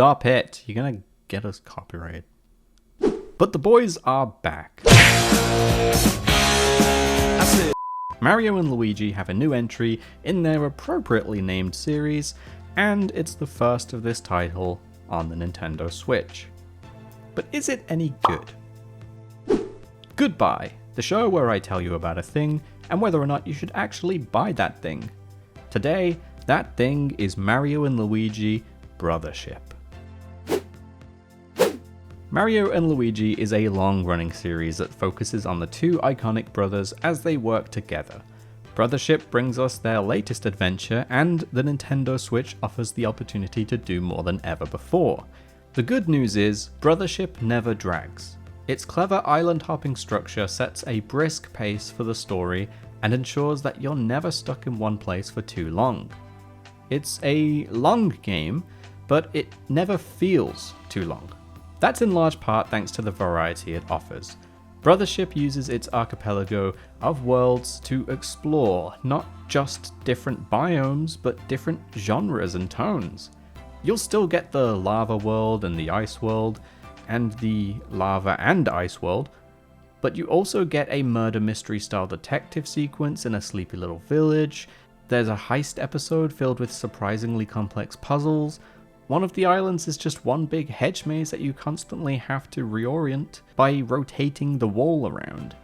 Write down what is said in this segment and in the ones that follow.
stop it. You're gonna get us copyrighted. But the boys are back. That's it. Mario and Luigi have a new entry in their appropriately named series, and it's the first of this title on the Nintendo Switch. But is it any good? Goodbye, the show where I tell you about a thing and whether or not you should actually buy that thing. Today, that thing is Mario and Luigi Brothership. Mario and Luigi is a long-running series that focuses on the two iconic brothers as they work together. Brothership brings us their latest adventure, and the Nintendo Switch offers the opportunity to do more than ever before. The good news is, Brothership never drags. Its clever island-hopping structure sets a brisk pace for the story and ensures that you're never stuck in one place for too long. It's a long game, but it never feels too long. That's in large part thanks to the variety it offers. Brothership uses its archipelago of worlds to explore not just different biomes, but different genres and tones. You'll still get the lava world and the ice world, and the lava and ice world, but you also get a murder mystery style detective sequence in a sleepy little village. There's a heist episode filled with surprisingly complex puzzles. One of the islands is just one big hedge maze that you constantly have to reorient by rotating the wall around.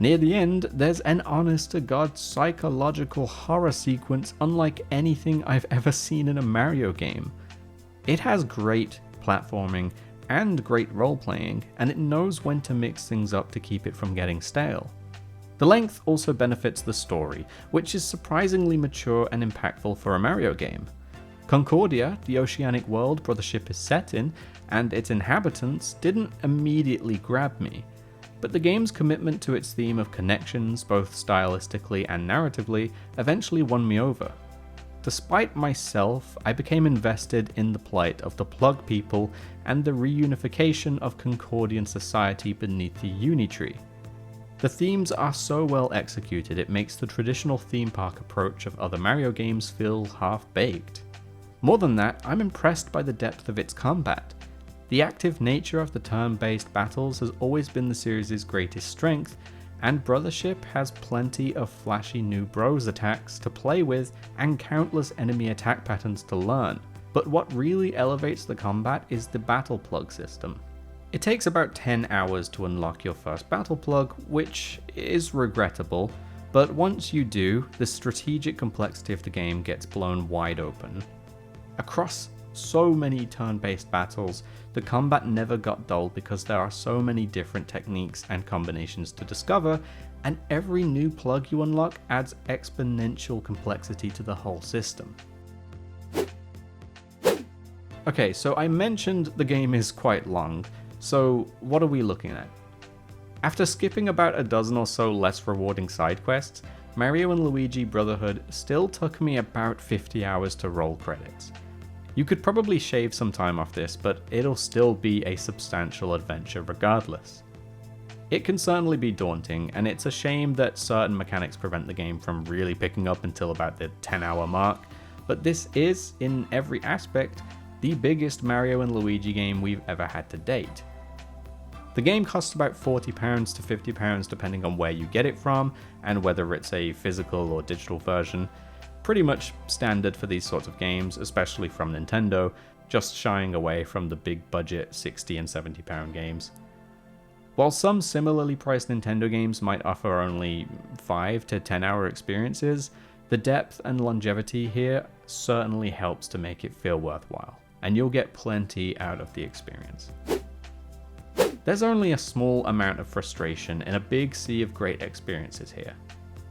Near the end, there's an honest-to-God psychological horror sequence unlike anything I've ever seen in a Mario game. It has great platforming and great role-playing, and it knows when to mix things up to keep it from getting stale. The length also benefits the story, which is surprisingly mature and impactful for a Mario game. Concordia, the oceanic world Brothership is set in, and its inhabitants didn't immediately grab me, but the game's commitment to its theme of connections, both stylistically and narratively, eventually won me over. Despite myself, I became invested in the plight of the Plug people and the reunification of Concordian society beneath the Unitree. The themes are so well executed it makes the traditional theme park approach of other Mario games feel half-baked. More than that, I'm impressed by the depth of its combat. The active nature of the turn-based battles has always been the series' greatest strength, and Brothership has plenty of flashy new bros attacks to play with and countless enemy attack patterns to learn. But what really elevates the combat is the battle plug system. It takes about 10 hours to unlock your first battle plug, which is regrettable, but once you do, the strategic complexity of the game gets blown wide open. Across so many turn-based battles, the combat never got dull because there are so many different techniques and combinations to discover, and every new plug you unlock adds exponential complexity to the whole system. Okay, so I mentioned the game is quite long, so what are we looking at? After skipping about a dozen or so less rewarding side quests, Mario and Luigi Brotherhood still took me about 50 hours to roll credits. You could probably shave some time off this, but it'll still be a substantial adventure regardless. It can certainly be daunting, and it's a shame that certain mechanics prevent the game from really picking up until about the 10-hour mark, but this is, in every aspect, the biggest Mario and Luigi game we've ever had to date. The game costs about £40 to £50 depending on where you get it from, and whether it's a physical or digital version. Pretty much standard for these sorts of games, especially from Nintendo, just shying away from the big budget £60 and £70 games. While some similarly priced Nintendo games might offer only 5 to 10 hour experiences, the depth and longevity here certainly helps to make it feel worthwhile, and you'll get plenty out of the experience. There's only a small amount of frustration in a big sea of great experiences here.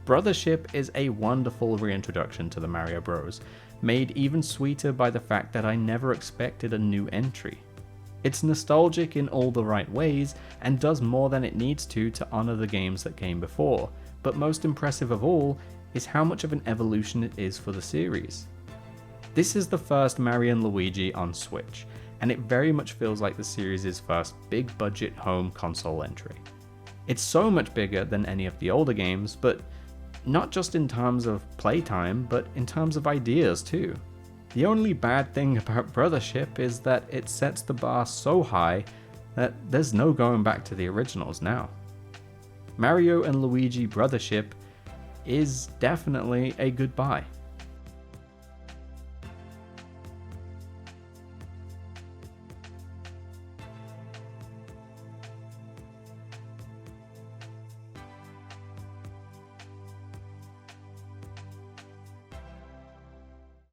Brothership is a wonderful reintroduction to the Mario Bros, made even sweeter by the fact that I never expected a new entry. It's nostalgic in all the right ways, and does more than it needs to honor the games that came before, but most impressive of all is how much of an evolution it is for the series. This is the first Mario and Luigi on Switch, and it very much feels like the series' first big budget home console entry. It's so much bigger than any of the older games, but not just in terms of playtime, but in terms of ideas too. The only bad thing about Brothership is that it sets the bar so high that there's no going back to the originals now. Mario and Luigi Brothership is definitely a good buy.